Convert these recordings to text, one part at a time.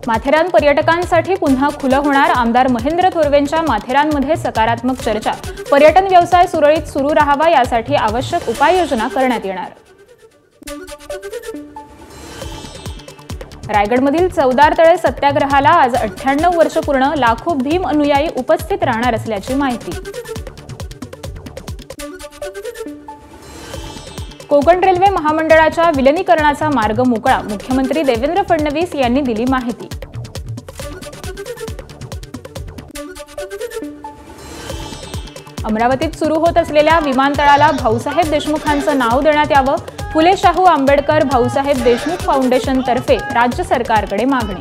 माथेरान पर्यटकांसाठी पुन्हा खुलं होणार. आमदार महेंद्र थोरवेंच्या माथेरानमध्ये सकारात्मक चर्चा. पर्यटन व्यवसाय सुरळीत सुरू राहावा यासाठी आवश्यक उपाययोजना करण्यात येणार. रायगडमधील चवदार तळे सत्याग्रहाला आज 98 वर्ष पूर्ण. लाखो भीम अनुयायी उपस्थित राहणार असल्याची माहिती. कोकण रेल्वे महामंडळाच्या विलिनीकरणाचा मार्ग मोकळा. मुख्यमंत्री देवेंद्र फडणवीस यांनी दिली माहिती. अमरावतीत सुरू होत असलेल्या विमानतळाला भाऊसाहेब देशमुखांचं नाव देण्यात यावं. फुले शाहू आंबेडकर भाऊसाहेब देशमुख फाउंडेशन तर्फे राज्य सरकारकडे मागणी.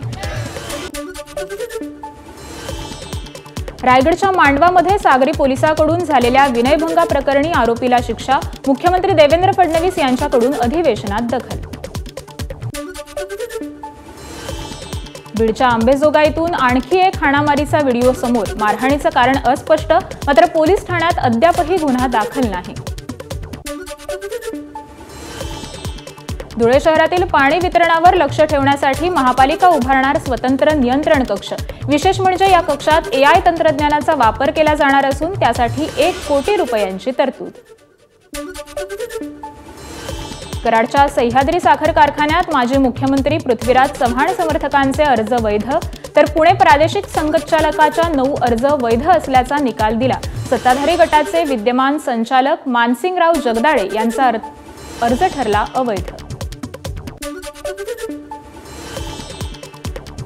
रायगडच्या मांडवामध्ये सागरी पोलिसांकडून झालेल्या विनयभंगा प्रकरणी आरोपीला शिक्षा. मुख्यमंत्री देवेंद्र फडणवीस यांच्याकडून अधिवेशनात दखल. बीडच्या अंबेजोगाईतून आणखी एक हाणामारीचा व्हिडिओ समोर. मारहाणीचं कारण अस्पष्ट, मात्र पोलीस ठाण्यात अद्यापही गुन्हा दाखल नाही. धुळे शहरातील पाणी वितरणावर लक्ष ठेवण्यासाठी महापालिका उभारणार स्वतंत्र नियंत्रण कक्ष. विशेष म्हणजे या कक्षात AI तंत्रज्ञानाचा वापर केला जाणार असून त्यासाठी 1 कोटी रुपयांची तरतूद. कराडच्या सह्याद्री साखर कारखान्यात माजी मुख्यमंत्री पृथ्वीराज चव्हाण समर्थकांचे अर्ज वैध, तर पुणे प्रादेशिक संघचालकाच्या 9 अर्ज वैध असल्याचा निकाल दिला. सत्ताधारी गटाचे विद्यमान संचालक मानसिंगराव जगदाळे यांचा अर्ज ठरला अवैध.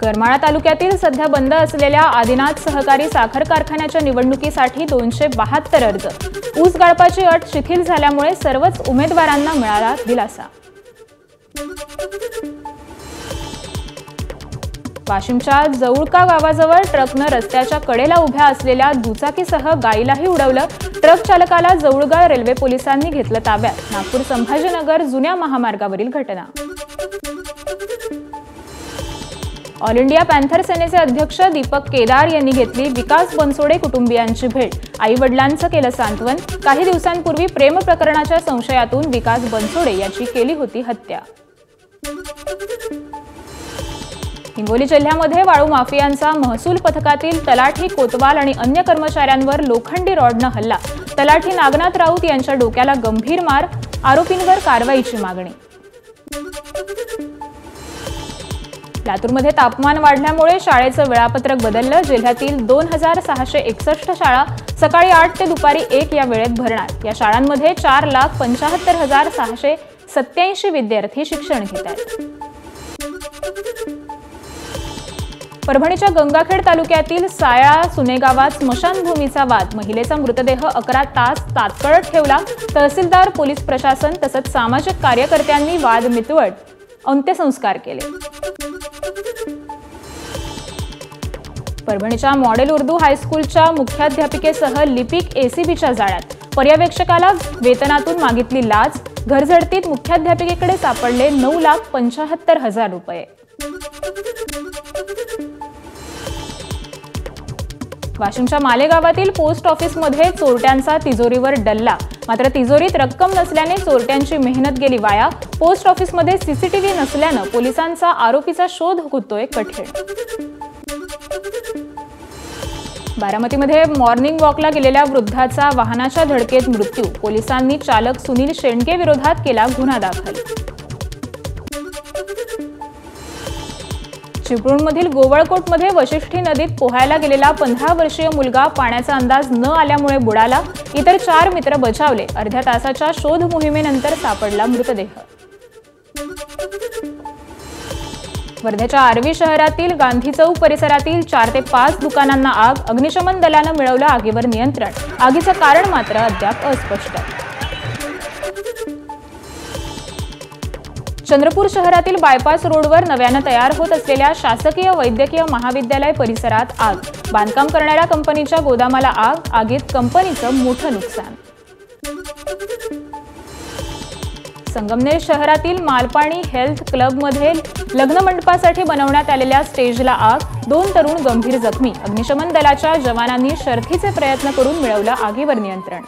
करमाळा तालुक्यातील सध्या बंद असलेल्या आदिनाथ सहकारी साखर कारखान्याच्या निवडणुकीसाठी 272 अर्ज. ऊस गाळपाची अट शिथिल झाल्यामुळे सर्वच उमेदवारांना मिळाला दिलासा. वाशिमच्या जवळका गावाजवळ ट्रकनं रस्त्याच्या कडेला उभ्या असलेल्या दुचाकीसह गायीलाही उडवलं. ट्रक चालकाला जवळगा रेल्वे पोलिसांनी घेतलं ताब्यात. नागपूर संभाजीनगर जुन्या महामार्गावरील घटना. ऑल इंडिया पॅन्थर सेनेचे अध्यक्ष दीपक केदार यांनी घेतली विकास बनसोडे कुटुंबियांची भेट. आई वडिलांचं केलं सांत्वन. काही दिवसांपूर्वी प्रेम प्रकरणाच्या संशयातून विकास बनसोडे याची केली होती हत्या. हिंगोली जिल्ह्यामध्ये वाळू माफियांचा महसूल पथकातील तलाठी कोतवाल आणि अन्य कर्मचाऱ्यांवर लोखंडी रॉडनं हल्ला. तलाठी नागनाथ राऊत यांच्या डोक्याला गंभीर मार. आरोपींवर कारवाईची मागणी. लातूरमध्ये तापमान वाढल्यामुळे शाळेचं वेळापत्रक बदललं. जिल्ह्यातील 2661 शाळा सकाळी 8 ते दुपारी 1 या वेळेत भरणार. या शाळांमध्ये 4,75,687 विद्यार्थी शिक्षण घेत आहेत. परभणीच्या गंगाखेड तालुक्यातील सायाळा सुने गावात स्मशानभूमीचा वाद. महिलेचा मृतदेह 11 तास ताटकळत ठेवला. तहसीलदार, पोलीस प्रशासन तसंच सामाजिक कार्यकर्त्यांनी वाद मिटवत अंत्यसंस्कार केले. परभणीच्या मॉडेल उर्दू हायस्कूलच्या मुख्याध्यापिकेसह लिपिक ACBच्या जाळ्यात. पर्यवेक्षकाला वेतनातून मागितली लाच. घरझडतीत मुख्याध्यापिकेकडे सापडले 9,75,000 रुपये. वाशिमच्या मालेगावातील पोस्ट ऑफिसमध्ये चोरट्यांचा तिजोरीवर डल्ला. मात्र तिजोरीत रक्कम नसल्याने चोरट्यांची मेहनत गेली वाया. पोस्ट ऑफिसमध्ये CCTV नसल्यानं पोलिसांचा आरोपीचा शोध होतोय कठीण. बारामतीमध्ये मॉर्निंग वॉकला गेलेल्या वृद्धाचा वाहनाच्या धडकेत मृत्यू. पोलिसांनी चालक सुनील शेंडके विरोधात केला गुन्हा दाखल. चिपळूणमधील गोवळकोटमध्ये वशिष्ठी नदीत पोहायला गेलेला 15 वर्षीय मुलगा पाण्याचा अंदाज न आल्यामुळे बुडाला. इतर 4 मित्र बचावले. अर्ध्या तासाच्या शोध मोहिमेनंतर सापडला मृतदेह. वर्ध्याच्या आर्वी शहरातील गांधी चौक परिसरातील 4 ते 5 दुकानांना आग. अग्निशमन दलानं मिळवलं आगीवर नियंत्रण. आगीचं कारण मात्र अद्याप अस्पष्ट. चंद्रपूर शहरातील बायपास रोडवर नव्यानं तयार होत असलेल्या शासकीय वैद्यकीय महाविद्यालय परिसरात आग. बांधकाम करणाऱ्या कंपनीच्या गोदामाला आग. आगीत कंपनीचं मोठं नुकसान. संगमनेर शहरातील मालपाणी हेल्थ क्लबमध्ये लग्न मंडपासाठी बनवण्यात आलेल्या स्टेजला आग. 2 तरुण गंभीर जखमी. अग्निशमन दलाच्या जवानांनी शर्थीचे प्रयत्न करून मिळवलं आगीवर नियंत्रण.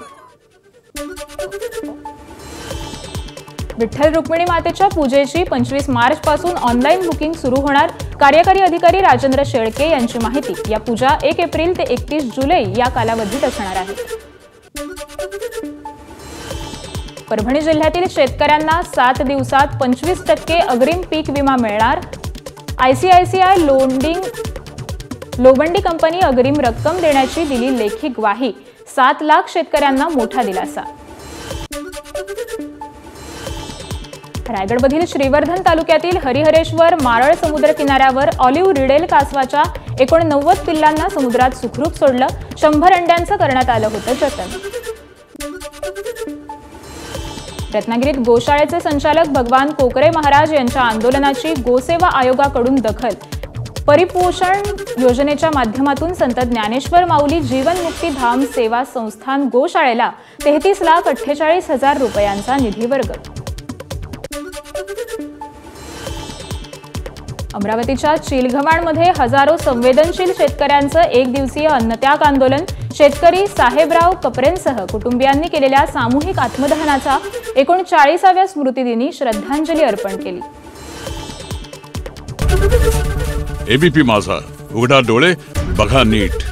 विठ्ठल रुक्मिणी मातेच्या पूजेची 25 मार्च पासून ऑनलाईन बुकिंग सुरू होणार. कार्यकारी अधिकारी राजेंद्र शेळके यांची माहिती. या पूजा 1 एप्रिल ते 31 जुलै या कालावधीत असणार आहेत. परभणी जिल्ह्यातील शेतकऱ्यांना 7 दिवसात 25% अग्रिम पीक विमा मिळणार. आयसीआयसीआय लोबंडी कंपनी अग्रिम रक्कम देण्याची दिली लेखी ग्वाही. 7 लाख शेतकऱ्यांना मोठा दिलासा. रायगडमधील श्रीवर्धन तालुक्यातील हरिहरेश्वर मारळ समुद्र किनाऱ्यावर ऑलिव्ह रिडेल कासवाच्या 89 पिल्लांना समुद्रात सुखरूप सोडलं. 100 अंड्यांचं करण्यात आलं होतं जतन. रत्नागिरीत गोशाळेचे संचालक भगवान कोकरे महाराज यांच्या आंदोलनाची गोसेवा आयोगाकडून दखल. परिपोषण योजनेच्या माध्यमातून संत ज्ञानेश्वर माऊली जीवनमुक्ती धाम सेवा संस्थान गोशाळेला 33,48,000 रुपयांचा निधी वर्ग. अमरावतीच्या चिलघवाणमध्ये हजारो संवेदनशील शेतकऱ्यांचं 1 दिवसीय अन्नत्याग आंदोलन. शेतकरी साहेबराव कपरेंसह कुटुंबियांनी केलेल्या सामूहिक आत्मदहनाचा 39व्या स्मृतिदिनी श्रद्धांजली अर्पण केली. एबीपी माझा, उघडा डोळे बघा नीट.